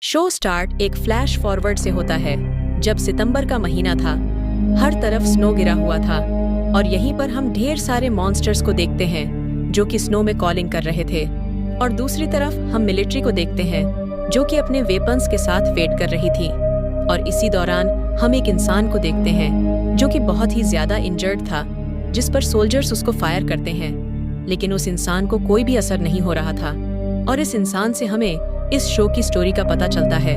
Show start एक flash forward से होता है जब सितंबर का महीना था। हर तरफ स्नो गिरा हुआ था और यहीं पर हम ढेर सारे मॉन्स्टर्स को देखते हैं जो कि स्नो में कॉलिंग कर रहे थे। और दूसरी तरफ हम मिलिट्री को देखते हैं जो कि अपने वेपन्स के साथ वेट कर रही थी। और इसी दौरान हम एक इंसान को देखते हैं जो कि बहुत ही ज्यादा इंजर्ड था, जिस पर सोल्जर्स उसको फायर करते हैं, लेकिन उस इंसान को कोई भी असर नहीं हो रहा था। और इस इंसान से हमें इस शो की स्टोरी का पता चलता है।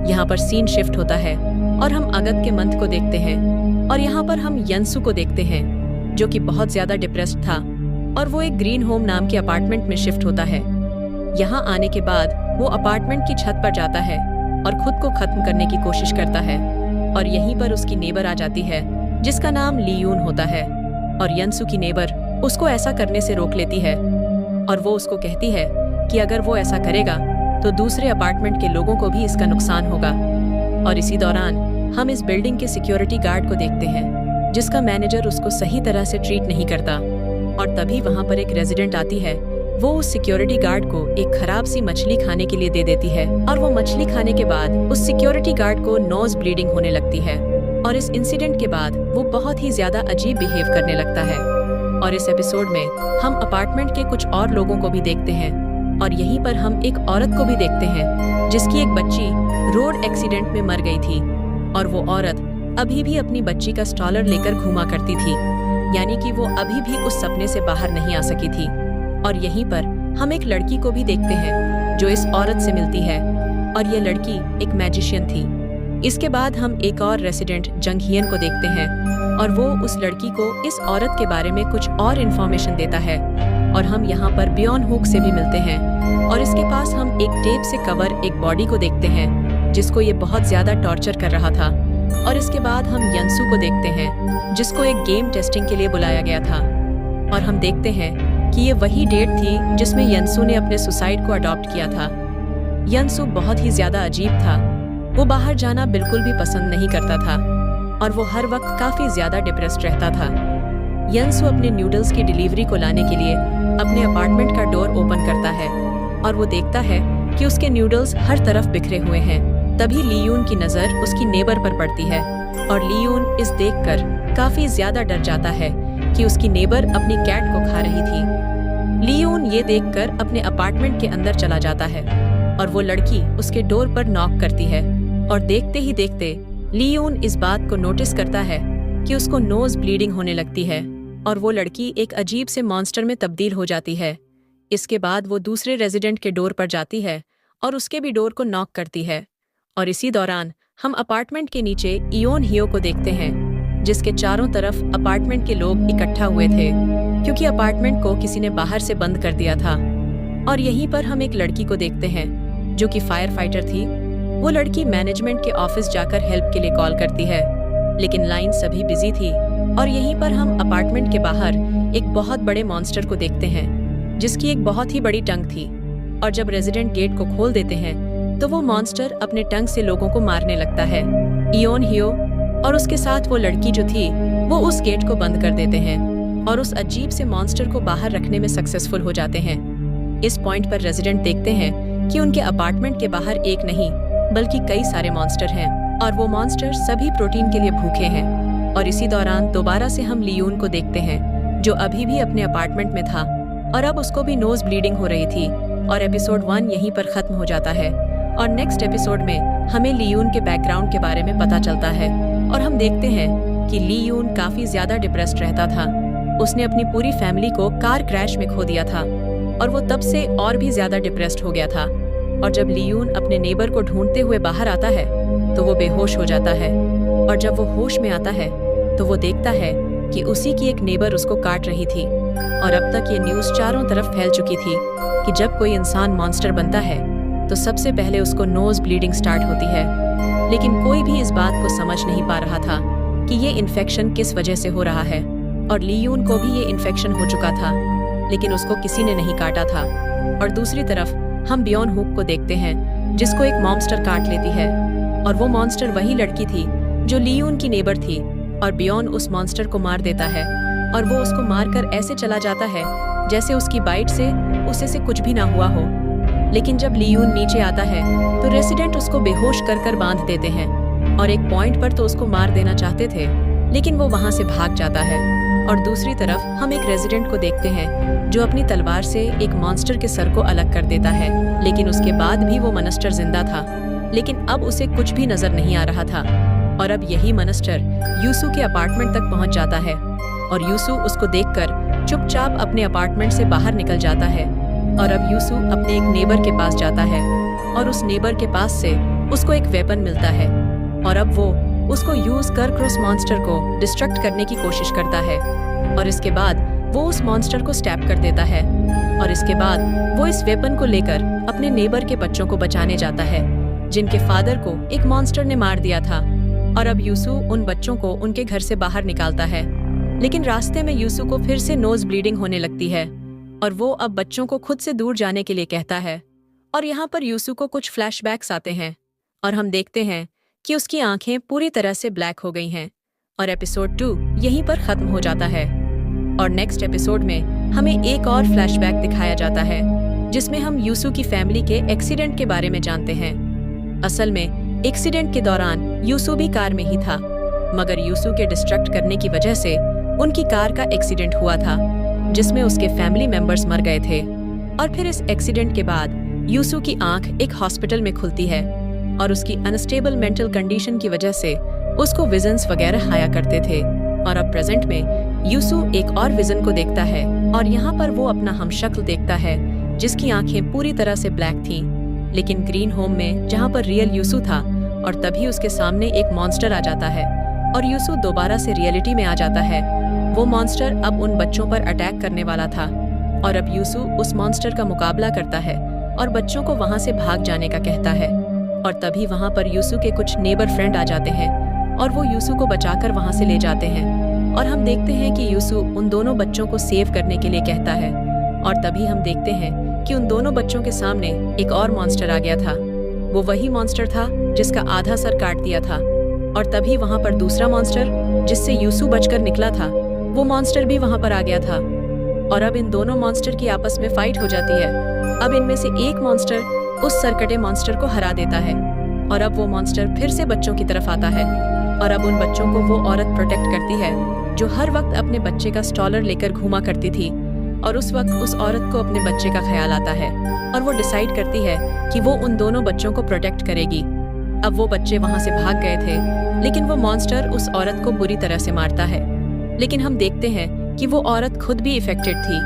यहाँ पर सीन शिफ्ट होता है और हम अगत के मंथ को देखते हैं और यहाँ पर हम यंसु को देखते हैं जो कि बहुत ज्यादा डिप्रेस्ड था और वो एक ग्रीन होम नाम के अपार्टमेंट में शिफ्ट होता है। यहाँ आने के बाद वो अपार्टमेंट की छत पर जाता है और खुद को खत्म करने की कोशिश करता है और यहीं पर उसकी नेबर आ जाती है जिसका नाम लियून होता है। और यंसु की नेबर उसको ऐसा करने से रोक लेती है और वो उसको कहती है कि अगर वो ऐसा करेगा तो दूसरे अपार्टमेंट के लोगों को भी इसका नुकसान होगा। और इसी दौरान हम इस बिल्डिंग के सिक्योरिटी गार्ड को देखते हैं जिसका मैनेजर उसको सही तरह से ट्रीट नहीं करता। और तभी वहाँ पर एक रेजिडेंट आती है। वो उस सिक्योरिटी गार्ड को एक खराब सी मछली खाने के लिए दे देती है और वो मछली खाने के बाद उस सिक्योरिटी गार्ड को नोज ब्लीडिंग होने लगती है। और इस इंसिडेंट के बाद वो बहुत ही ज्यादा अजीब बिहेव करने लगता है। और इस एपिसोड में हम अपार्टमेंट के कुछ और लोगों को भी देखते हैं और यहीं पर हम एक औरत को भी देखते हैं जिसकी एक बच्ची रोड एक्सीडेंट में मर गई थी। और वो औरत अभी भी अपनी बच्ची का स्ट्रॉलर लेकर घूमा करती थी, यानी कि वो अभी भी उस सपने से बाहर नहीं आ सकी थी। और यहीं पर हम एक लड़की को भी देखते हैं जो इस औरत से मिलती है और ये लड़की एक मैजिशियन थी। इसके बाद हम एक और रेसिडेंट जंगहियन को देखते हैं और वो उस लड़की को इस औरत के बारे में कुछ और इन्फॉर्मेशन देता है। और हम यहाँ पर बियॉन हुक से भी मिलते हैं और इसके पास हम एक टेप से कवर एक बॉडी को देखते हैं जिसको ये बहुत ज्यादा टॉर्चर कर रहा था। और इसके बाद हम यंसु को देखते हैं जिसको एक गेम टेस्टिंग के लिए बुलाया गया था। और हम देखते हैं कि ये वही डेट थी जिसमें यंसु ने अपने सुसाइड को अडॉप्ट किया था। यंसु बहुत ही ज्यादा अजीब था। वो बाहर जाना बिल्कुल भी पसंद नहीं करता था और वो हर वक्त काफी ज्यादा डिप्रेस्ड रहता था। यंसु अपने नूडल्स की डिलीवरी को लाने के लिए अपने अपार्टमेंट का डोर ओपन करता है और वो देखता है कि उसके नूडल्स हर तरफ बिखरे हुए हैं। तभी लियून की नजर उसकी नेबर पर पड़ती है और लियून इस देखकर काफी ज्यादा डर जाता है कि उसकी नेबर अपनी कैट को खा रही थी। लियून ये देखकर अपने अपार्टमेंट के अंदर चला जाता है और वो लड़की उसके डोर पर नॉक करती है और देखते ही देखते लियून इस बात को नोटिस करता है कि उसको नोज ब्लीडिंग होने लगती है और वो लड़की एक अजीब से मॉन्स्टर में तब्दील हो जाती है। इसके बाद वो दूसरे रेजिडेंट के डोर पर जाती है और उसके भी डोर को नॉक करती है। और इसी दौरान हम अपार्टमेंट के नीचे इयोन हियो को देखते हैं जिसके चारों तरफ अपार्टमेंट के लोग इकट्ठा हुए थे क्योंकि अपार्टमेंट को किसी ने बाहर से बंद कर दिया था। और यहीं पर हम एक लड़की को देखते हैं जो कि फायर फाइटर थी। वो लड़की मैनेजमेंट के ऑफिस जाकर हेल्प के लिए कॉल करती है, लेकिन लाइन सभी बिजी थी। और यहीं पर हम अपार्टमेंट के बाहर एक बहुत बड़े मॉन्स्टर को देखते हैं जिसकी एक बहुत ही बड़ी टंग थी। और जब रेजिडेंट गेट को खोल देते हैं तो वो मॉन्स्टर अपने टंग से लोगों को मारने लगता है। इयोन हियो और उसके साथ वो लड़की जो थी वो उस गेट को बंद कर देते हैं और उस अजीब से मॉन्स्टर को बाहर रखने में सक्सेसफुल हो जाते हैं। इस पॉइंट पर रेजिडेंट देखते हैं कि उनके अपार्टमेंट के बाहर एक नहीं बल्कि कई सारे मॉन्स्टर हैं और वो मॉन्स्टर सभी प्रोटीन के लिए भूखे हैं। और इसी दौरान दोबारा से हम लियून को देखते हैं जो अभी भी अपने अपार्टमेंट में था और अब उसको भी नोज ब्लीडिंग हो रही थी। और एपिसोड 1 यहीं पर खत्म हो जाता है और नेक्स्ट एपिसोड में हमें लियून के बैकग्राउंड के बारे में पता चलता है और हम देखते हैं कि लियून काफी ज्यादा डिप्रेस्ड रहता था। उसने अपनी पूरी फैमिली को कार क्रैश में खो दिया था और वो तब से और भी ज्यादा डिप्रेस्ड हो गया था। और जब लियून अपने नेबर को ढूंढते हुए बाहर आता है तो वो बेहोश हो जाता है। और जब वो होश में आता है तो वो देखता है कि उसी की एक नेबर उसको काट रही थी। और अब तक ये न्यूज़ चारों तरफ फैल चुकी थी कि जब कोई इंसान मॉन्स्टर बनता है तो सबसे पहले उसको नोज ब्लीडिंग स्टार्ट होती है। लेकिन कोई भी इस बात को समझ नहीं पा रहा था कि ये इन्फेक्शन किस वजह से हो रहा है। और लियून को भी ये इन्फेक्शन हो चुका था लेकिन उसको किसी ने नहीं काटा था। और दूसरी तरफ हम बियॉन हुक को देखते हैं जिसको एक मॉन्स्टर काट लेती है और वो मॉन्स्टर वही लड़की थी जो लियून की नेबर थी। और बियॉन उस मॉन्स्टर को मार देता है और वो उसको मारकर ऐसे चला जाता है जैसे उसकी बाइट से उसे कुछ भी ना हुआ हो। लेकिन जब लियून नीचे आता है तो रेसिडेंट उसको बेहोश कर बांध देते हैं और एक पॉइंट पर तो उसको मार देना चाहते थे, लेकिन वो वहां से भाग जाता है। और दूसरी तरफ हम एक रेजिडेंट को देखते हैं जो अपनी तलवार से एक मॉन्स्टर के सर को अलग कर देता है, लेकिन उसके बाद भी वो मॉन्स्टर जिंदा था, लेकिन अब उसे कुछ भी नजर नहीं आ रहा था। और अब यही मॉन्स्टर यूसू के अपार्टमेंट तक पहुंच जाता है और यूसू उसको देखकर चुपचाप अपने अपार्टमेंट से बाहर निकल जाता है। और अब यूसू अपने एक नेबर के पास जाता है और उस नेबर के पास से उसको एक वेपन मिलता है और अब वो उसको यूज कर उस मॉन्स्टर को डिस्ट्रक्ट करने की कोशिश करता है। और इसके बाद वो उस मॉन्स्टर को स्टैब कर देता है और इसके बाद वो इस वेपन को लेकर अपने नेबर के बच्चों को बचाने जाता है जिनके फादर को एक मॉन्स्टर ने मार दिया था। और अब यूसू उन बच्चों को उनके घर से बाहर निकालता है, लेकिन रास्ते में यूसू को फिर से नोज ब्लीडिंग होने लगती है और वो अब बच्चों को खुद से दूर जाने के लिए कहता है। और यहाँ पर यूसू को कुछ फ्लैशबैक्स आते हैं और हम देखते हैं कि उसकी आंखें पूरी तरह से ब्लैक हो गई हैं और एपिसोड 2 यहीं पर खत्म हो जाता है। और नेक्स्ट एपिसोड में हमें एक और फ्लैशबैक दिखाया जाता है जिसमें हम यूसू की फैमिली के एक्सीडेंट के बारे में जानते हैं। असल में एक्सीडेंट के दौरान यूसू भी कार में ही था, मगर यूसू के डिस्ट्रैक्ट करने की वजह से उनकी कार का एक्सीडेंट हुआ था जिसमें उसके फैमिली मेंबर्स मर गए थे। और फिर इस एक्सीडेंट के बाद यूसू की आंख एक हॉस्पिटल में खुलती है और उसकी अनस्टेबल मेंटल कंडीशन की वजह से उसको विजन्स वगैरह आया करते थे। और अब प्रेजेंट में यूसू एक और विजन को देखता है और यहाँ पर वो अपना हमशक्ल देखता है जिसकी आंखें पूरी तरह से ब्लैक थीं, लेकिन ग्रीन होम में जहाँ पर रियल यूसू था। और तभी उसके सामने एक मॉन्स्टर आ जाता है और यूसू दोबारा से रियलिटी में आ जाता है। वो मॉन्स्टर अब उन बच्चों पर अटैक करने वाला था और अब यूसू उस मॉन्स्टर का मुकाबला करता है और बच्चों को वहाँ से भाग जाने का कहता है। और तभी वहाँ पर यूसू के कुछ नेबर फ्रेंड आ जाते हैं और वो यूसू को बचाकर वहाँ से ले जाते हैं। और हम देखते हैं कि यूसू उन दोनों बच्चों को सेव करने के लिए कहता है और तभी हम देखते हैं कि उन दोनों बच्चों के सामने एक और मॉन्स्टर आ गया था। वो वही मॉन्स्टर था जिसका आधा सर काट दिया था। और तभी वहाँ पर दूसरा मॉन्स्टर जिससे यूसू बचकर निकला था, वो मॉन्स्टर भी वहाँ पर आ गया था। और अब इन दोनों मॉन्स्टर की आपस में फाइट हो जाती है। अब इनमें से एक मॉन्स्टर उस सरकटे मॉन्स्टर को हरा देता है और अब वो मॉन्स्टर फिर से बच्चों की तरफ आता है और अब उन बच्चों को वो औरत प्रोटेक्ट करती है जो हर वक्त अपने बच्चे का स्टॉलर लेकर घूमा करती थी। और उस वक्त उस औरत को अपने बच्चे का ख्याल आता है और वो डिसाइड करती है कि वो उन दोनों बच्चों को प्रोटेक्ट करेगी। अब वो बच्चे वहाँ से भाग गए थे, लेकिन वो मॉन्स्टर उस औरत को बुरी तरह से मारता है, लेकिन हम देखते हैं कि वो औरत खुद भी इफेक्टेड थी,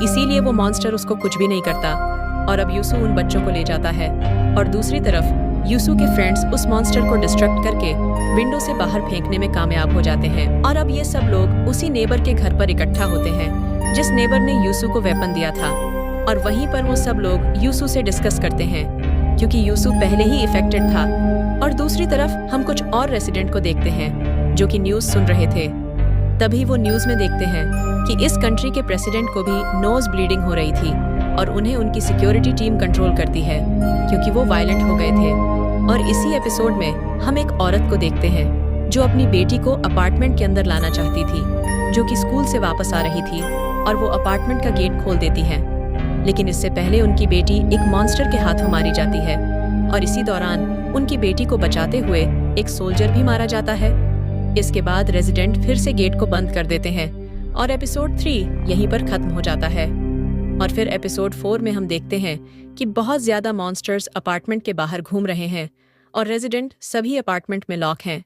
इसीलिए वो मॉन्स्टर उसको कुछ भी नहीं करता। और अब यूसू उन बच्चों को ले जाता है और दूसरी तरफ यूसू के फ्रेंड्स उस मॉन्स्टर को डिस्ट्रैक्ट करके विंडो से बाहर फेंकने में कामयाब हो जाते हैं। और अब ये सब लोग उसी नेबर के घर पर इकट्ठा होते हैं जिस नेबर ने यूसू को वेपन दिया था। और वहीं पर वो सब लोग यूसू से डिस्कस करते हैं क्योंकि यूसू पहले ही इफेक्टेड था। और दूसरी तरफ हम कुछ और रेसिडेंट को देखते हैं जो कि न्यूज सुन रहे थे। तभी वो न्यूज में देखते हैं कि इस कंट्री के प्रेसिडेंट को भी नोज ब्लीडिंग हो रही थी और उन्हें उनकी सिक्योरिटी टीम कंट्रोल करती है क्योंकि वो वायलेंट हो गए थे। और इसी एपिसोड में हम एक औरत को देखते हैं जो अपनी बेटी को अपार्टमेंट के अंदर लाना चाहती थी, जो कि स्कूल से वापस आ रही थी, और वो अपार्टमेंट का गेट खोल देती है। लेकिन इससे पहले उनकी बेटी एक मॉन्स्टर के हाथों मारी जाती है और इसी दौरान उनकी बेटी को बचाते हुए एक सोल्जर भी मारा जाता है। इसके बाद रेजिडेंट फिर से गेट को बंद कर देते हैं और एपिसोड 3 यहीं पर खत्म हो जाता है। और फिर एपिसोड 4 में हम देखते हैं कि बहुत ज्यादा मॉन्स्टर्स अपार्टमेंट के बाहर घूम रहे हैं और रेजिडेंट सभी अपार्टमेंट में लॉक हैं।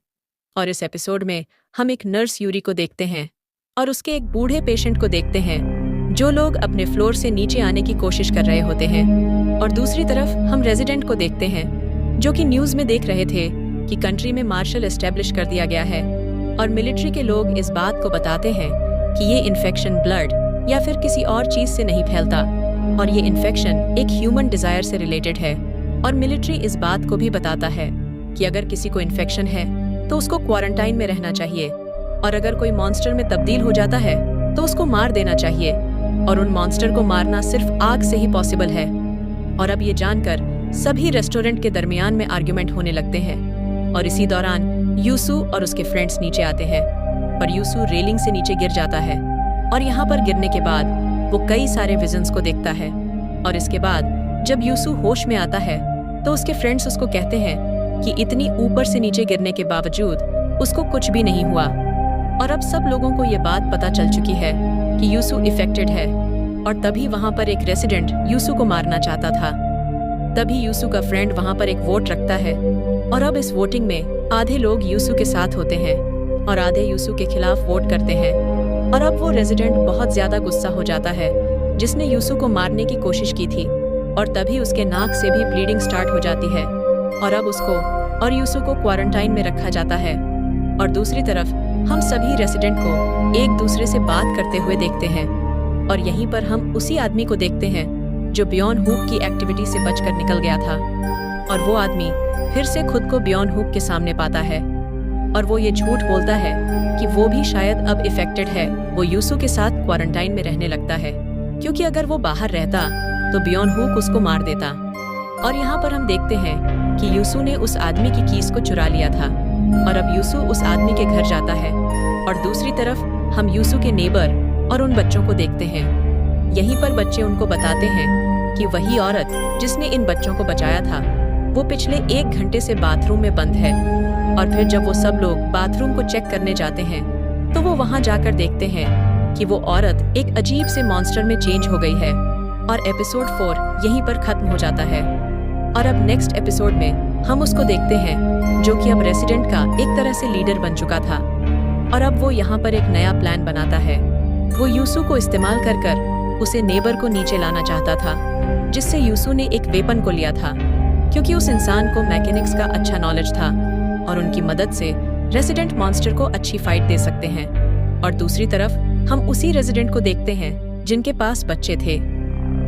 और इस एपिसोड में हम एक नर्स यूरी को देखते हैं और उसके एक बूढ़े पेशेंट को देखते हैं जो लोग अपने फ्लोर से नीचे आने की कोशिश कर रहे होते हैं। और दूसरी तरफ हम रेजिडेंट को देखते हैं जो कि न्यूज में देख रहे थे कि कंट्री में मार्शल एस्टेब्लिश कर दिया गया है और मिलिट्री के लोग इस बात को बताते हैं कि ये इन्फेक्शन ब्लड या फिर किसी और चीज से नहीं फैलता और ये इन्फेक्शन एक ह्यूमन डिजायर से रिलेटेड है। और मिलिट्री इस बात को भी बताता है कि अगर किसी को इन्फेक्शन है तो उसको क्वारंटाइन में रहना चाहिए और अगर कोई मॉन्स्टर में तब्दील हो जाता है तो उसको मार देना चाहिए और उन मॉन्स्टर को मारना सिर्फ आग से ही पॉसिबल है। और अब ये जानकर सभी रेस्टोरेंट के दरमियान में आर्ग्यूमेंट होने लगते हैं और इसी दौरान यूसू और उसके फ्रेंड्स नीचे आते हैं पर यूसू रेलिंग से नीचे गिर जाता है और यहाँ पर गिरने के बाद वो कई सारे विजन्स को देखता है और इसके बाद जब यूसु होश में आता है तो उसके फ्रेंड्स उसको कहते हैं कि इतनी ऊपर से नीचे गिरने के बावजूद उसको कुछ भी नहीं हुआ। और अब सब लोगों को ये बात पता चल चुकी है कि यूसु इफेक्टेड है। और तभी वहां पर एक रेसिडेंट यूसु को मारना चाहता था। तभी यूसु का फ्रेंड वहां पर एक वोट रखता है और अब इस वोटिंग में आधे लोग यूसु के साथ होते हैं और आधे यूसु के खिलाफ वोट करते हैं। और अब वो रेजिडेंट बहुत ज्यादा गुस्सा हो जाता है जिसने यूसु को मारने की कोशिश की थी और तभी उसके नाक से भी ब्लीडिंग स्टार्ट हो जाती है और अब उसको और यूसु को क्वारंटाइन में रखा जाता है। और दूसरी तरफ हम सभी रेसिडेंट को एक दूसरे से बात करते हुए देखते हैं और यहीं पर हम उसी आदमी को देखते हैं जो बियॉन्ड हुक की एक्टिविटी से बचकर निकल गया था। और वो आदमी फिर से खुद को बियॉन्ड हुक के सामने पाता है और वो ये झूठ बोलता है कि वो भी शायद अब इफेक्टेड है। वो यूसु के साथ क्वारंटाइन में रहने लगता है क्योंकि अगर वो बाहर रहता तो बियॉन्ड हुक उसको मार देता। और यहाँ पर हम देखते हैं कि यूसु ने उस आदमी की कीज को चुरा लिया था और अब यूसु उस आदमी के घर जाता है। और दूसरी तरफ हम यूसु के नेबर और उन बच्चों को देखते हैं। यहीं पर बच्चे उनको बताते हैं कि वही औरत जिसने इन बच्चों को बचाया था वो पिछले 1 घंटे से बाथरूम में बंद है। और फिर जब वो सब लोग बाथरूम को चेक करने जाते हैं तो वो वहां जाकर देखते हैं कि वो औरत एक अजीब से मॉन्स्टर में चेंज हो गई है। और एपिसोड 4 यहीं पर खत्म हो जाता है। और अब नेक्स्ट एपिसोड में हम उसको देखते हैं जो कि अब रेसिडेंट का एक तरह से लीडर बन चुका था और अब वो यहाँ पर एक नया प्लान बनाता है। वो यूसु को इस्तेमाल कर कर उसे नेबर को नीचे लाना चाहता था जिससे यूसु ने एक वेपन को लिया था क्योंकि उस इंसान को मैकेनिक्स का अच्छा नॉलेज था और उनकी मदद से रेसिडेंट मॉन्स्टर को अच्छी फाइट दे सकते हैं। और दूसरी तरफ हम उसी रेसिडेंट को देखते हैं जिनके पास बच्चे थे।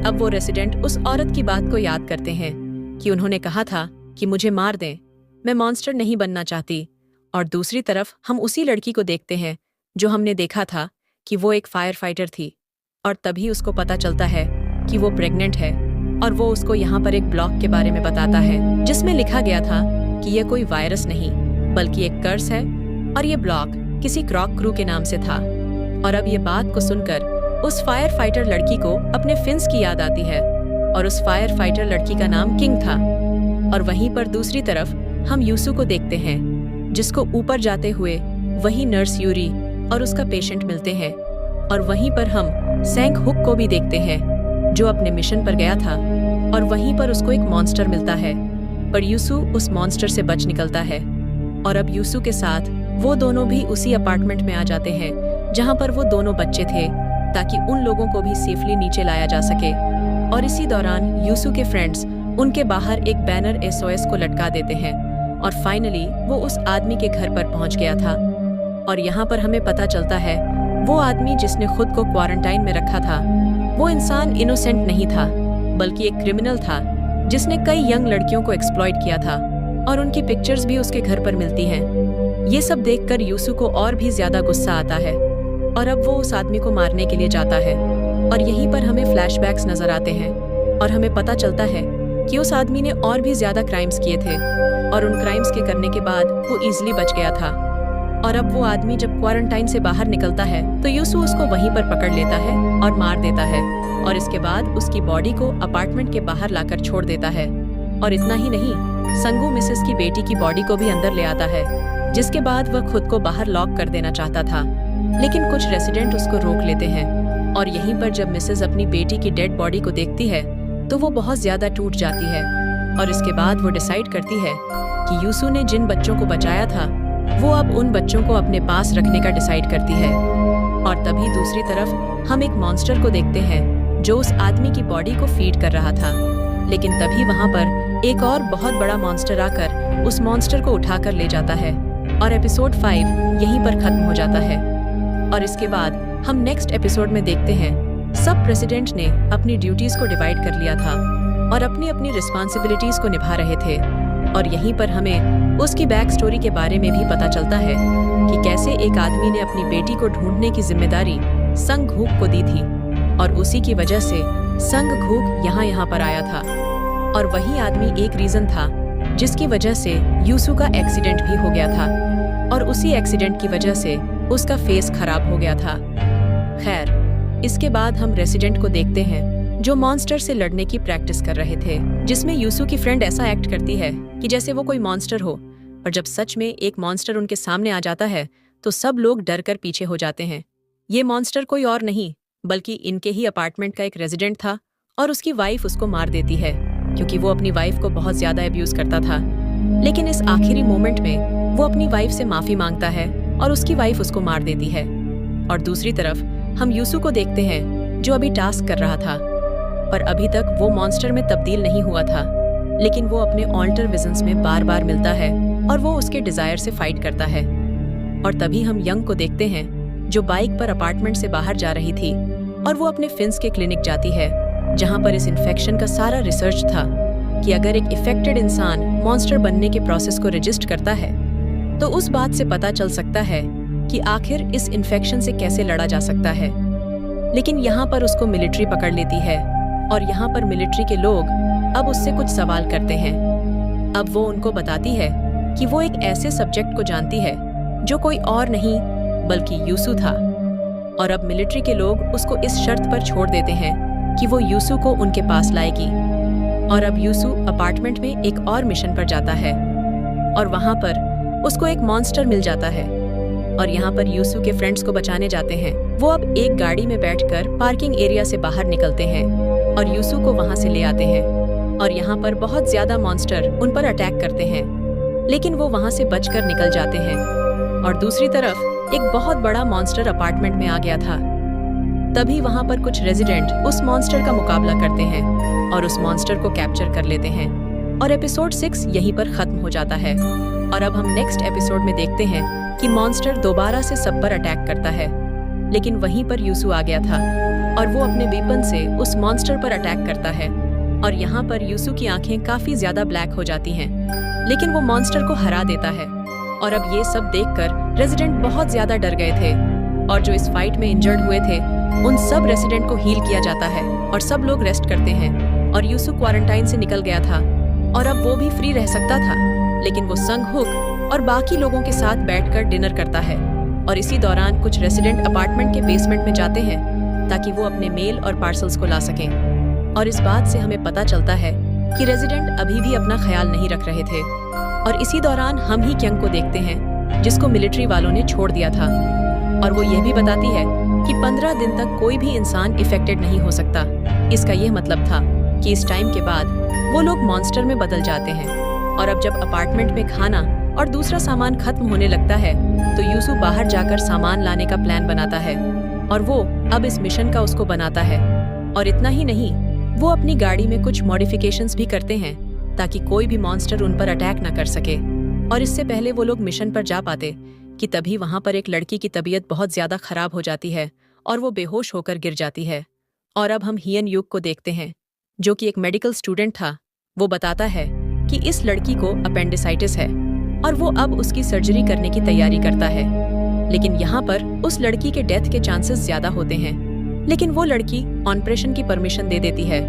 अब वो रेसिडेंट उस औरत की बात को याद करते हैं कि उन्होंने कहा था कि मुझे मार दें, मैं मॉन्स्टर नहीं बनना चाहती। और दूसरी तरफ हम उसी लड़की को देखते हैं जो हमने देखा था कि वो एक फायर फाइटर थी और तभी उसको पता चलता है कि वो प्रेग्नेंट है और वो उसको यहाँ पर एक ब्लॉग के बारे में बताता है जिसमें लिखा गया था कि ये कोई वायरस नहीं बल्कि एक कर्स है और ये ब्लॉग किसी क्रॉक क्रू के नाम से था। और अब ये बात को सुनकर उस फायर फाइटर लड़की को अपने फिन्स की याद आती है और उस फायर फाइटर लड़की का नाम किंग था। और वहीं पर दूसरी तरफ हम यूसु को देखते हैं जिसको ऊपर जाते हुए वही नर्स यूरी और उसका पेशेंट मिलते हैं। और वहीं पर हम सैंक हुक को भी देखते हैं जो अपने मिशन पर गया था और वहीं पर उसको एक मॉन्स्टर मिलता है पर यूसु उस मॉन्स्टर से बच निकलता है। और अब यूसु के साथ वो दोनों भी उसी अपार्टमेंट में आ जाते हैं जहां पर वो दोनों बच्चे थे ताकि उन लोगों को भी सेफली नीचे लाया जा सके। और इसी दौरान यूसु के फ्रेंड्स उनके बाहर एक बैनर SOS को लटका देते हैं और फाइनली वो उस आदमी के घर पर पहुंच गया था। और यहाँ पर हमें पता चलता है वो आदमी जिसने खुद को क्वारंटाइन में रखा था वो इंसान इनोसेंट नहीं था बल्कि एक क्रिमिनल था जिसने कई यंग लड़कियों को एक्सप्लॉइट किया था और उनकी पिक्चर्स भी उसके घर पर मिलती हैं। ये सब देखकर यूसु को और भी ज्यादा गुस्सा आता है और अब वो उस आदमी को मारने के लिए जाता है। और यहीं पर हमें फ्लैशबैक्स नजर आते हैं और हमें पता चलता है कि उस आदमी ने और भी ज्यादा क्राइम्स किए थे और उन क्राइम्स के करने के बाद वो इजीली बच गया था। और अब वो आदमी जब क्वारंटाइन से बाहर निकलता है तो यूसु उसको वहीं पर पकड़ लेता है और मार देता है और इसके बाद उसकी बॉडी को अपार्टमेंट के बाहर लाकर छोड़ देता है। और इतना ही नहीं, संगू मिसेस की बेटी की बॉडी को भी अंदर ले आता है जिसके बाद वह खुद को बाहर लॉक कर देना चाहता था लेकिन कुछ रेसिडेंट उसको रोक लेते हैं। और यहीं पर जब मिसेस अपनी बेटी की डेड बॉडी को देखती है तो वो बहुत ज्यादा टूट जाती है और इसके बाद वो डिसाइड करती है कि यूसु ने जिन बच्चों को बचाया था वो अब उन बच्चों को अपने पास रखने का डिसाइड करती है। और तभी दूसरी तरफ हम एक मॉन्स्टर को देखते हैं जो उस आदमी की बॉडी को फीड कर रहा था लेकिन तभी वहां पर एक और बहुत बड़ा मॉन्स्टर आकर उस मॉन्स्टर को उठाकर ले जाता है और एपिसोड 5 यहीं पर खत्म हो जाता है। और इसके बाद हम नेक्स्ट एपिसोड में देखते हैं सब प्रेसिडेंट ने अपनी ड्यूटीज को डिवाइड कर लिया था और अपनी अपनी रिस्पॉन्सिबिलिटीज को निभा रहे थे। और यहीं पर हमें उसकी बैक स्टोरी के बारे में भी पता चलता है कि कैसे एक आदमी ने अपनी बेटी को ढूंढने की जिम्मेदारी संग घूक को दी थी और उसी की वजह से संग घूक यहाँ पर आया था। और वही आदमी एक रीजन था जिसकी वजह से यूसु का एक्सीडेंट भी हो गया था और उसी एक्सीडेंट की वजह से उसका फेस खराब हो गया था। खैर, इसके बाद हम रेसिडेंट को देखते हैं जो मॉन्स्टर से लड़ने की प्रैक्टिस कर रहे थे, जिसमें यूसु की फ्रेंड ऐसा एक्ट करती है कि जैसे वो कोई मॉन्स्टर हो, पर जब सच में एक मॉन्स्टर उनके सामने आ जाता है तो सब लोग डर कर पीछे हो जाते हैं। ये मॉन्स्टर कोई और नहीं बल्कि इनके ही अपार्टमेंट का एक रेजिडेंट था और उसकी वाइफ उसको मार देती है क्योंकि वो अपनी वाइफ को बहुत ज्यादा अब्यूज करता था। लेकिन इस आखिरी मोमेंट में वो अपनी वाइफ से माफी मांगता है और उसकी वाइफ उसको मार देती है। और दूसरी तरफ हम यूसु को देखते हैं जो अभी टास्क कर रहा था, पर अभी तक वो मॉन्स्टर में तब्दील नहीं हुआ था, लेकिन वो अपने ऑल्टर विजन्स में बार बार मिलता है और वो उसके डिजायर से फाइट करता है। और तभी हम यंग को देखते हैं जो बाइक पर अपार्टमेंट से बाहर जा रही थी और वो अपने फिन्स के क्लिनिक जाती है जहां पर इस इन्फेक्शन का सारा रिसर्च था कि अगर एक इफेक्टेड इंसान मॉन्स्टर बनने के प्रोसेस को रजिस्ट करता है तो उस बात से पता चल सकता है कि आखिर इस इन्फेक्शन से कैसे लड़ा जा सकता है। लेकिन यहाँ पर उसको मिलिट्री पकड़ लेती है और यहाँ पर मिलिट्री के लोग अब उससे कुछ सवाल करते हैं। अब वो उनको बताती है कि वो एक ऐसे सब्जेक्ट को जानती है जो कोई और नहीं बल्कि यूसु था। और अब मिलिट्री के लोग उसको इस शर्त पर छोड़ देते हैं कि वो यूसु को उनके पास लाएगी। और अब यूसु अपार्टमेंट में एक और मिशन पर जाता है और वहां पर उसको एक मॉन्स्टर मिल जाता है। और यहाँ पर यूसु के फ्रेंड्स को बचाने जाते हैं। वो अब एक गाड़ी में बैठकर पार्किंग एरिया से बाहर निकलते हैं और यूसु को वहां से ले आते हैं। और यहाँ पर बहुत ज्यादा मॉन्स्टर उन पर अटैक करते हैं, लेकिन वो वहां से बचकर निकल जाते हैं। और दूसरी तरफ एक बहुत बड़ा मॉन्स्टर अपार्टमेंट में आ गया था। तभी वहां पर कुछ रेजिडेंट उस मॉन्स्टर का मुकाबला करते हैं और उस मॉन्स्टर को कैप्चर कर लेते हैं। और एपिसोड 6 यहीं पर खत्म हो जाता है। और अब हम नेक्स्ट एपिसोड में देखते हैं कि मॉन्स्टर दोबारा से सब पर अटैक करता है, लेकिन वहीं पर यूसु आ गया था और वो अपने वेपन से उस मॉन्स्टर पर अटैक करता है। और यहाँ पर यूसु की आंखें काफी ज्यादा ब्लैक हो जाती हैं, लेकिन वो मॉन्स्टर को हरा देता है। और अब ये सब देखकर रेजिडेंट बहुत ज्यादा डर गए थे और जो इस फाइट में इंजर्ड हुए थे उन सब रेजिडेंट को हील किया जाता है और सब लोग रेस्ट करते हैं। और यूसु क्वारंटाइन से निकल गया था और अब वो भी फ्री रह सकता था, लेकिन वो संग हुक और बाकी लोगों के साथ बैठकर डिनर करता है। और इसी दौरान कुछ रेजिडेंट अपार्टमेंट के बेसमेंट में जाते हैं ताकि वो अपने मेल और पार्सल्स को ला सकें। और इस बात से हमें पता चलता है कि रेजिडेंट अभी भी अपना ख्याल नहीं रख रहे थे। और इसी दौरान हम ही क्यंग को देखते हैं जिसको मिलिट्री वालों ने छोड़ दिया था। और वो ये भी बताती है कि 15 दिन तक कोई भी इंसान इफेक्टेड नहीं हो सकता। इसका यह मतलब था कि इस टाइम के बाद वो लोग मॉन्स्टर में बदल जाते हैं। और अब जब अपार्टमेंट में खाना और दूसरा सामान खत्म होने लगता है तो यूसु बाहर जाकर सामान लाने का प्लान बनाता है और वो अब इस मिशन का उसको बनाता है। और इतना ही नहीं, वो अपनी गाड़ी में कुछ मॉडिफिकेशंस भी करते हैं ताकि कोई भी मॉन्स्टर उन पर अटैक न कर सके। और इससे पहले वो लोग मिशन पर जा पाते कि तभी वहां पर एक लड़की की तबीयत बहुत ज्यादा खराब हो जाती है और वो बेहोश होकर गिर जाती है। और अब हम हियन युग को देखते हैं जो कि एक मेडिकल स्टूडेंट था। वो बताता है कि इस लड़की को अपेंडिसाइटिस है और वो अब उसकी सर्जरी करने की तैयारी करता है। लेकिन यहाँ पर उस लड़की के डेथ के चांसेस ज्यादा होते हैं, लेकिन वो लड़की ऑपरेशन की परमिशन दे देती है।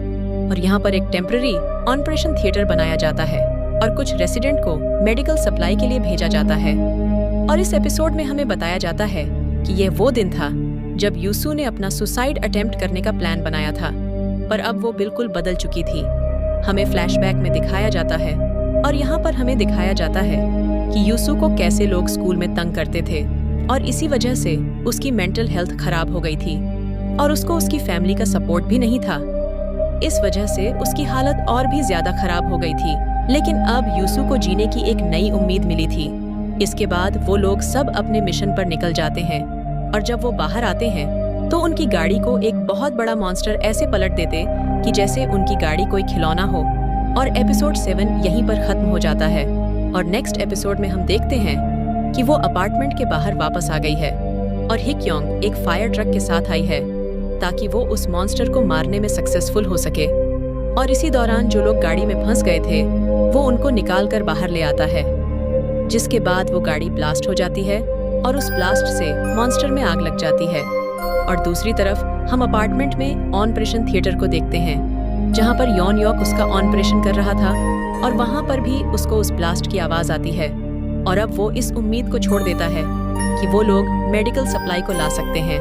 और यहाँ पर एक टेम्पररी ऑपरेशन थिएटर बनाया जाता है और कुछ रेसिडेंट को मेडिकल सप्लाई के लिए भेजा जाता है। और इस एपिसोड में हमें बताया जाता है कि यह वो दिन था जब यूसु ने अपना सुसाइड अटेम्प्ट करने का प्लान बनाया था, पर अब वो बिल्कुल बदल चुकी थी। हमें फ्लैशबैक में दिखाया जाता है और यहाँ पर हमें दिखाया जाता है कि यूसु को कैसे लोग स्कूल में तंग करते थे और इसी वजह से उसकी मेंटल हेल्थ खराब हो गई थी और उसको उसकी फैमिली का सपोर्ट भी नहीं था। इस वजह से उसकी हालत और भी ज्यादा खराब हो गई थी। लेकिन अब यूसु को जीने की एक नई उम्मीद मिली थी। इसके बाद वो लोग सब अपने मिशन पर निकल जाते हैं और जब वो बाहर आते हैं तो उनकी गाड़ी को एक बहुत बड़ा मॉन्स्टर ऐसे पलट देते कि जैसे उनकी गाड़ी कोई खिलौना हो। और एपिसोड 7 यहीं पर खत्म हो जाता है। और नेक्स्ट एपिसोड में हम देखते हैं कि वो अपार्टमेंट के बाहर वापस आ गई है और हिक्योंग एक फायर ट्रक के साथ आई है ताकि वो उस मॉन्स्टर को मारने में सक्सेसफुल हो सके। और इसी दौरान जो लोग गाड़ी में फंस गए थे वो उनको निकाल कर बाहर ले आता है, जिसके बाद वो गाड़ी ब्लास्ट हो जाती है और उस ब्लास्ट से मॉन्स्टर में आग लग जाती है। और दूसरी तरफ हम अपार्टमेंट में ऑपरेशन थिएटर को देखते हैं जहां पर यॉन यॉक उसका ऑपरेशन कर रहा था और वहां पर भी उसको उस ब्लास्ट की आवाज आती है। और अब वो इस उम्मीद को छोड़ देता है कि वो लोग मेडिकल सप्लाई को ला सकते हैं,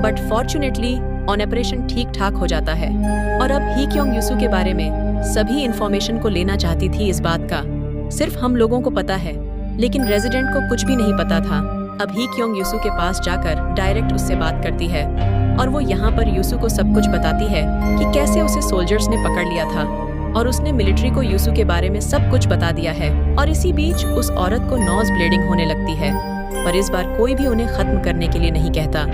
बट फॉर्चुनेटली ऑपरेशन ठीक ठाक हो जाता है। और अब ही क्योंग यूसू के बारे में सभी इंफॉर्मेशन को लेना चाहती थी। इस बात का सिर्फ हम लोगों को पता है, लेकिन रेजिडेंट को कुछ भी नहीं पता था। अब ही क्योंग यूसू के पास जाकर डायरेक्ट उससे बात करती है और वो यहाँ पर यूसू को सब कुछ बताती है कि कैसे उसे सोल्जर्स ने पकड़ लिया था और उसने मिलिट्री को यूसू के बारे में सब कुछ बता दिया है। और इसी बीच उस औरत को नोज ब्लीडिंग होने लगती है, पर इस बार कोई भी उन्हें खत्म करने के लिए नहीं कहता,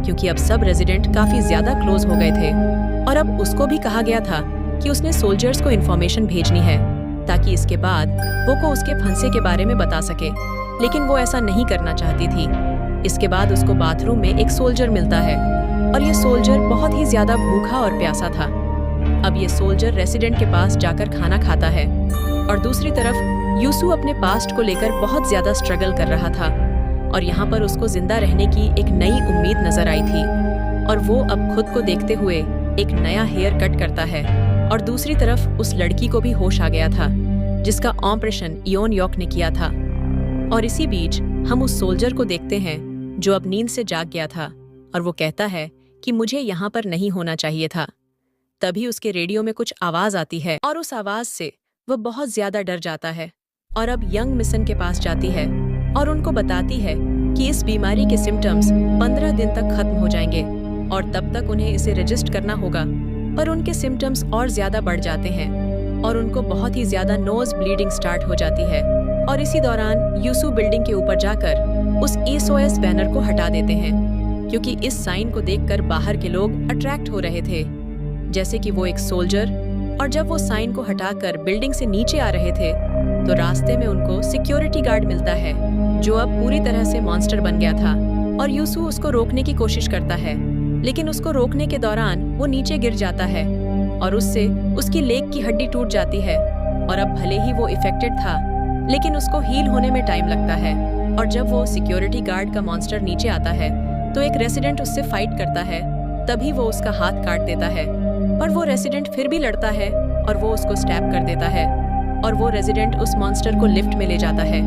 क्योंकि अब सब रेजिडेंट काफी ज्यादा क्लोज हो गए थे। और अब उसको भी कहा गया था कि उसने सोल्जर्स को इन्फॉर्मेशन भेजनी है ताकि इसके बाद वो को उसके फंसे के बारे में बता सके, लेकिन वो ऐसा नहीं करना चाहती थी। इसके बाद उसको बाथरूम में एक सोल्जर मिलता है और ये सोल्जर बहुत ही ज्यादा भूखा और प्यासा था। अब ये सोल्जर रेसिडेंट के पास जाकर खाना खाता है और दूसरी तरफ यूसू अपने पास्ट को लेकर बहुत ज्यादा स्ट्रगल कर रहा था और यहाँ पर उसको जिंदा रहने की एक नई उम्मीद नजर आई थी। और वो अब खुद को देखते हुए एक नया हेयर कट करता है और दूसरी तरफ उस लड़की को भी होश आ गया था जिसका ऑपरेशन इयोन यॉक ने किया था। और इसी बीच हम उस सोल्जर को देखते हैं जो अब नींद से जाग गया था और वो कहता है कि मुझे यहाँ पर नहीं होना चाहिए था। तभी उसके रेडियो में कुछ आवाज आती है और उस आवाज से वो बहुत ज्यादा डर जाता है और अब यंग मिशन के पास जाती है और उनको बताती है कि इस बीमारी के सिम्टम्स 15 दिन तक खत्म हो जाएंगे और तब तक उन्हें इसे रजिस्टर करना होगा। पर उनके सिम्टम्स और ज्यादा बढ़ जाते हैं और उनको बहुत ही ज्यादा नोज ब्लीडिंग स्टार्ट हो जाती है। और इसी दौरान यूसू बिल्डिंग के ऊपर जाकर उस SOS बैनर को हटा देते हैं, क्योंकि इस साइन को देखकर बाहर के लोग अट्रैक्ट हो रहे थे, जैसे कि वो एक सोल्जर। और जब वो साइन को हटाकर बिल्डिंग से नीचे आ रहे थे तो रास्ते में उनको सिक्योरिटी गार्ड मिलता है जो अब पूरी तरह से मॉन्स्टर बन गया था। और यूसू उसको रोकने की कोशिश करता है, लेकिन उसको रोकने के दौरान वो नीचे गिर जाता है और उससे उसकी लेग की हड्डी टूट जाती है। और अब भले ही वो इफेक्टेड था, लेकिन उसको हील होने में टाइम लगता है। और जब वो सिक्योरिटी गार्ड का मॉन्स्टर नीचे आता है तो एक रेसिडेंट उससे फाइट करता है, तभी वो उसका हाथ काट देता है। पर वो रेसिडेंट फिर भी लड़ता है और वो उसको स्टैब कर देता है और वो रेसिडेंट उस मॉन्स्टर को लिफ्ट में ले जाता है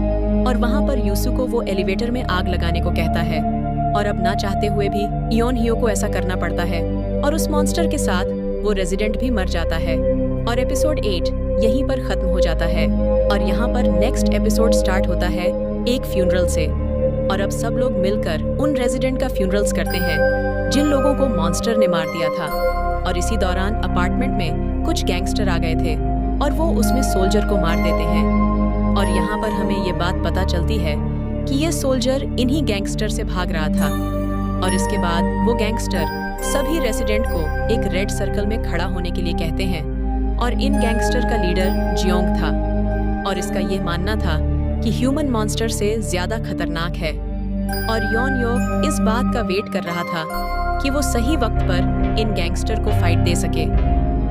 और वहाँ पर यूसू को वो एलिवेटर में आग लगाने को कहता है। और अब ना चाहते हुए भी इयोन हियो को ऐसा करना पड़ता है और उस मॉन्स्टर के साथ वो रेसिडेंट भी मर जाता है। और एपिसोड 8 यहीं पर खत्म हो जाता है और यहाँ पर नेक्स्ट एपिसोड स्टार्ट होता है एक फ्यूनरल से। और अब सब लोग मिलकर उन रेजिडेंट का फ्यूनरल्स करते हैं जिन लोगों को मॉन्स्टर ने मार दिया था। और इसी दौरान अपार्टमेंट में कुछ गैंगस्टर आ गए थे और वो उसमें सोल्जर को मार देते हैं। और यहाँ पर हमें ये बात पता चलती है कि ये सोल्जर इन्हीं गैंगस्टर से भाग रहा था। और इसके बाद वो गैंगस्टर सभी रेसिडेंट को एक रेड सर्कल में खड़ा होने के लिए कहते हैं और इन गैंगस्टर का लीडर जियोंग था। और इसका ये मानना था कि ह्यूमन मॉन्स्टर से ज्यादा खतरनाक है। और योन योग इस बात का वेट कर रहा था कि वो सही वक्त पर इन गैंगस्टर को फाइट दे सके।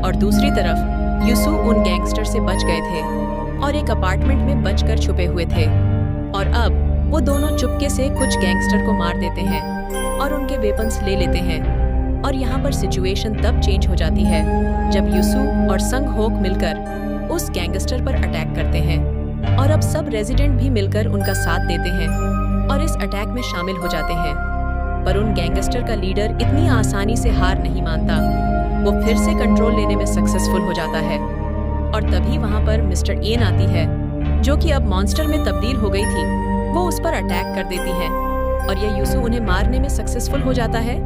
और दूसरी तरफ यूसू उन गैंगस्टर से बच गए थे और एक अपार्टमेंट में बचकर छुपे हुए थे। और अब वो दोनों चुपके से कुछ गैंगस्टर को मार देते हैं और उनके वेपन्स ले लेते हैं। और यहाँ पर सिचुएशन तब चेंज हो जाती है जब यूसू और संग होक मिलकर उस गैंगस्टर पर अटैक करते हैं। और अब सब रेजिडेंट भी मिलकर उनका साथ देते हैं और इस अटैक में शामिल हो जाते हैं। पर उन गैंगस्टर का लीडर इतनी आसानी से हार नहीं मानता, वो फिर से कंट्रोल लेने में सक्सेसफुल हो जाता है। और तभी वहाँ पर मिस्टर एन आती है जो कि अब मॉन्स्टर में तब्दील हो गई थी। वो उस पर अटैक कर देती है और ये यूसू उन्हें मारने में सक्सेसफुल हो जाता है।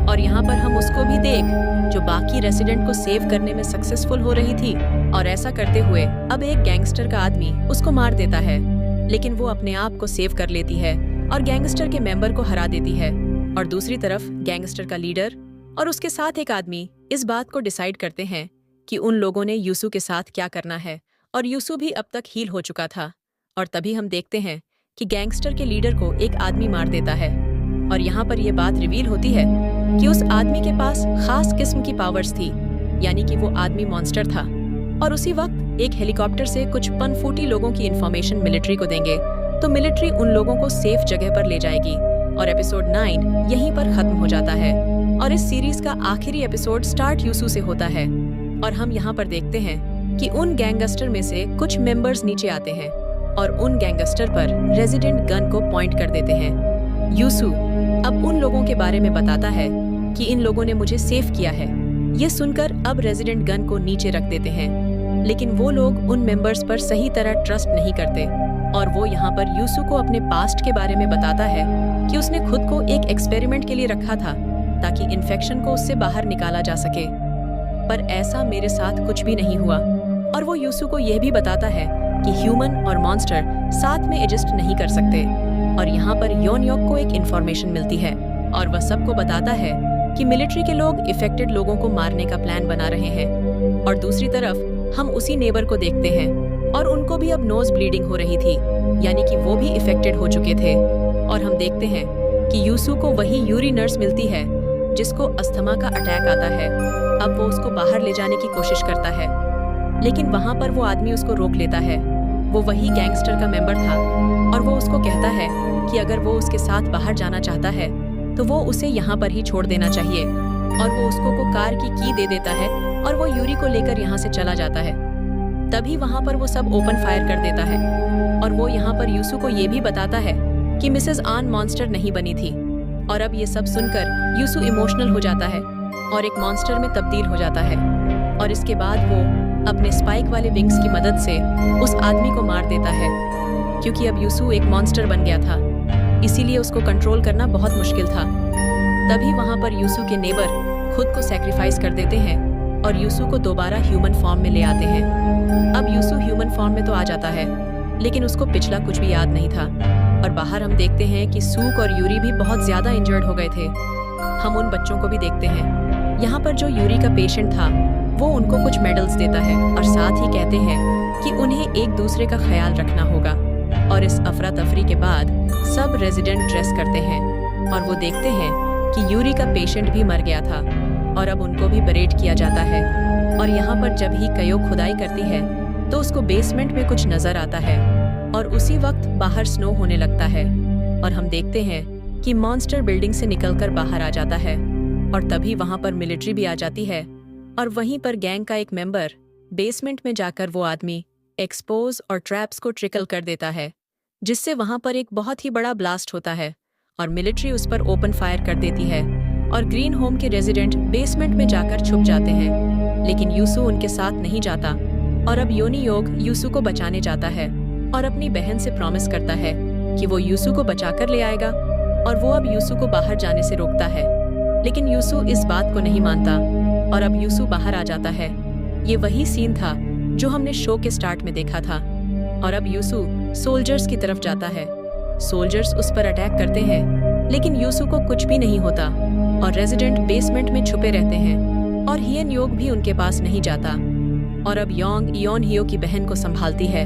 और यहाँ पर हम उसको भी देख जो बाकी रेसिडेंट को सेव करने में सक्सेसफुल हो रही थी। और ऐसा करते हुए अब एक गैंगस्टर का आदमी उसको मार देता है, लेकिन वो अपने आप को सेव कर लेती है और गैंगस्टर के मेंबर को हरा देती है। और दूसरी तरफ गैंगस्टर का लीडर और उसके साथ एक आदमी इस बात को डिसाइड करते हैं कि उन लोगों ने यूसू के साथ क्या करना है। और यूसू भी अब तक हील हो चुका था। और तभी हम देखते हैं कि गैंगस्टर के लीडर को एक आदमी मार देता है। और यहाँ पर यह बात रिवील होती है कि उस आदमी के पास खास किस्म की पावर्स थी, यानी कि वो आदमी मॉन्स्टर था। और उसी वक्त एक हेलीकॉप्टर से कुछ पनफूटी लोगों की इंफॉर्मेशन मिलिट्री को देंगे तो मिलिट्री उन लोगों को सेफ जगह पर ले जाएगी। और एपिसोड 9 यहीं पर खत्म हो जाता है। और इस सीरीज का आखिरी एपिसोड स्टार्ट यूसू से होता है। और हम यहाँ पर देखते हैं कि उन गैंगस्टर में से कुछ मेंबर्स नीचे आते हैं और उन गैंगस्टर पर रेजिडेंट गन को पॉइंट कर देते हैं। यूसू अब उन लोगों के बारे में बताता है कि इन लोगों ने मुझे सेव किया है। ये सुनकर अब रेजिडेंट गन को नीचे रख देते हैं, लेकिन वो लोग उन मेंबर्स पर सही तरह ट्रस्ट नहीं करते और वो यहाँ पर यूसु को अपने पास्ट के बारे में बताता है कि उसने खुद को एक एक्सपेरिमेंट के लिए रखा था ताकि इन्फेक्शन को उससे बाहर निकाला जा सके। पर ऐसा मेरे साथ कुछ भी नहीं हुआ। और वो यूसु को यह भी बताता है कि ह्यूमन और मॉन्स्टर साथ में एडजस्ट नहीं कर सकते। और यहाँ पर योनयोक को एक इन्फॉर्मेशन मिलती है और वह सबको बताता है कि मिलिट्री के लोग इफेक्टेड लोगों को मारने का प्लान बना रहे हैं। और दूसरी तरफ हम उसी नेबर को देखते हैं और उनको भी अब नोज ब्लीडिंग हो रही थी, यानी कि वो भी इफेक्टेड हो चुके थे। और हम देखते हैं कि यूसु को वही यूरी नर्स मिलती है जिसको अस्थमा का अटैक आता है। अब वो उसको बाहर ले जाने की कोशिश करता है, लेकिन वहाँ पर वो आदमी उसको रोक लेता है। वो वही गैंगस्टर का मेंबर था और वो उसको कहता है कि अगर वो उसके साथ बाहर जाना चाहता है तो वो उसे यहाँ पर ही छोड़ देना चाहिए। और वो उसको कार की दे देता है और वो यूरी को लेकर यहाँ से चला जाता है। तभी वहाँ पर वो सब ओपन फायर कर देता है और वो यहाँ पर यूसु को ये भी बताता है कि मिसेस आन मॉन्स्टर नहीं बनी थी। और अब ये सब सुनकर यूसु इमोशनल हो जाता है और एक मॉन्स्टर में तब्दील हो जाता है। और इसके बाद वो अपने स्पाइक वाले विंग्स की मदद से उस आदमी को मार देता है, क्योंकि अब यूसु एक मॉन्स्टर बन गया था, इसीलिए उसको कंट्रोल करना बहुत मुश्किल था। तभी वहाँ पर यूसु के नेबर खुद को सैक्रिफाइस कर देते हैं और यूसु को दोबारा ह्यूमन फॉर्म में ले आते हैं। अब यूसु ह्यूमन फॉर्म में तो आ जाता है, लेकिन उसको पिछला कुछ भी याद नहीं था। और बाहर हम देखते हैं कि सूक और यूरी भी बहुत ज्यादा इंजर्ड हो गए थे। हम उन बच्चों को भी देखते हैं। यहाँ पर जो यूरी का पेशेंट था वो उनको कुछ मेडल्स देता है और साथ ही कहते हैं कि उन्हें एक दूसरे का ख्याल रखना होगा। और इस अफरा तफरी के बाद सब रेजिडेंट ड्रेस करते हैं और वो देखते हैं कि यूरी का पेशेंट भी मर गया था और अब उनको भी बरेट किया जाता है। और यहाँ पर जब ही कयो खुदाई करती है तो उसको बेसमेंट में कुछ नजर आता है और उसी वक्त बाहर स्नो होने लगता है। और हम देखते हैं कि मॉन्स्टर बिल्डिंग से निकलकर बाहर आ जाता है और तभी वहाँ पर मिलिट्री भी आ जाती है। और वहीं पर गैंग का एक मेंबर बेसमेंट में जाकर वो आदमी एक्सपोज और ट्रैप्स को ट्रिकल कर देता है, जिससे वहाँ पर एक बहुत ही बड़ा ब्लास्ट होता है और मिलिट्री उस पर ओपन फायर कर देती है और ग्रीन होम के रेजिडेंट बेसमेंट में जाकर छुप जाते हैं। लेकिन यूसु उनके साथ नहीं जाता और अब योनियोग यूसु को बचाने जाता है और अपनी बहन से प्रॉमिस करता है कि वो यूसु को बचाकर ले आएगा। और वो अब यूसु को बाहर जाने से रोकता है, लेकिन यूसु इस बात को नहीं मानता और अब यूसु बाहर आ जाता है। ये वही सीन था जो हमने शो के स्टार्ट में देखा था। और अब यूसु सोल्जर्स की तरफ जाता है। सोल्जर्स उस पर अटैक करते हैं, लेकिन यूसु को कुछ भी नहीं होता और रेजिडेंट बेसमेंट में छुपे रहते हैं और हियन योग भी उनके पास नहीं जाता। और अब योंग इयोन हियो की बहन को संभालती है,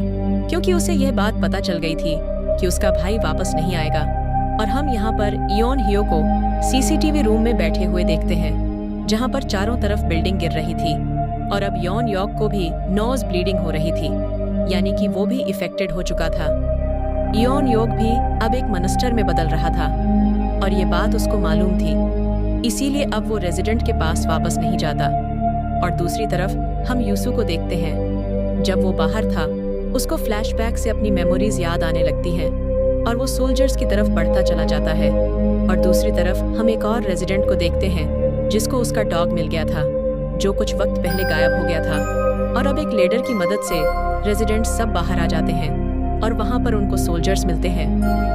क्योंकि उसे यह बात पता चल गई थी कि उसका भाई वापस नहीं आएगा। और हम यहाँ पर इयोन हियो को सीसीटीवी रूम में बैठे हुए देखते हैं, जहाँ पर चारों तरफ बिल्डिंग गिर रही थी। और अब योन योग को भी नोज ब्लीडिंग हो रही थी, यानी कि वो भी इफेक्टेड हो चुका था। इयोन योग भी अब एक मॉन्स्टर में बदल रहा था और ये बात उसको मालूम थी, इसीलिए अब वो रेजिडेंट के पास वापस नहीं जाता। और दूसरी तरफ हम यूसु को देखते हैं। जब वो बाहर था उसको फ्लैशबैक से अपनी मेमोरीज याद आने लगती हैं और वो सोल्जर्स की तरफ बढ़ता चला जाता है। और दूसरी तरफ हम एक और रेजिडेंट को देखते हैं जिसको उसका डॉग मिल गया था, जो कुछ वक्त पहले गायब हो गया था। और अब एक लीडर की मदद से रेजिडेंट सब बाहर आ जाते हैं और वहाँ पर उनको सोल्जर्स मिलते हैं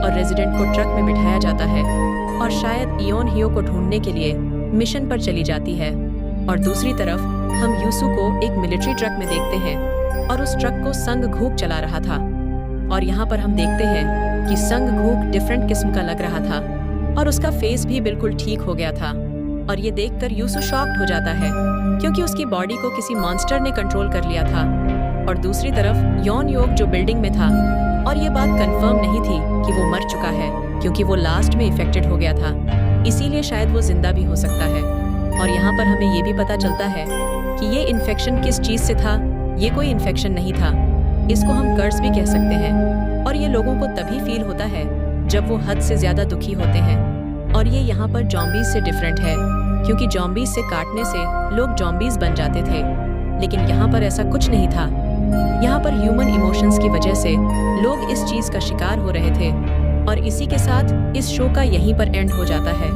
और रेजिडेंट को ट्रक में बिठाया जाता है और शायद इयोन हियो को ढूंढने के लिए मिशन पर चली जाती है। और दूसरी तरफ हम यूसु को एक मिलिट्री ट्रक में देखते हैं और उस ट्रक को संग घूक चला रहा था। और यहाँ पर हम देखते हैं कि संग घूक डिफरेंट किस्म का लग रहा था और उसका फेस भी बिल्कुल ठीक हो गया था। और ये देखकर यूसु शॉक्ड हो जाता है, क्योंकि उसकी बॉडी को किसी मॉन्स्टर ने कंट्रोल कर लिया था। और दूसरी तरफ योन योग जो बिल्डिंग में था, और ये बात कंफर्म नहीं थी कि वो मर चुका है, क्योंकि वो लास्ट में इफेक्टेड हो गया था, इसीलिए शायद वो जिंदा भी हो सकता है। और यहाँ पर हमें ये भी पता चलता है कि ये इन्फेक्शन किस चीज से था। ये कोई इन्फेक्शन नहीं था, इसको हम कर्स भी कह सकते हैं। और ये लोगों को तभी फील होता है जब वो हद से ज्यादा दुखी होते हैं। और ये यहाँ पर जॉम्बीज से डिफरेंट है, क्योंकि जॉम्बीज से काटने से लोग जॉम्बीज बन जाते थे, लेकिन यहाँ पर ऐसा कुछ नहीं था। यहाँ पर ह्यूमन इमोशंस की वजह से लोग इस चीज का शिकार हो रहे थे। और इसी के साथ इस शो का यहीं पर एंड हो जाता है।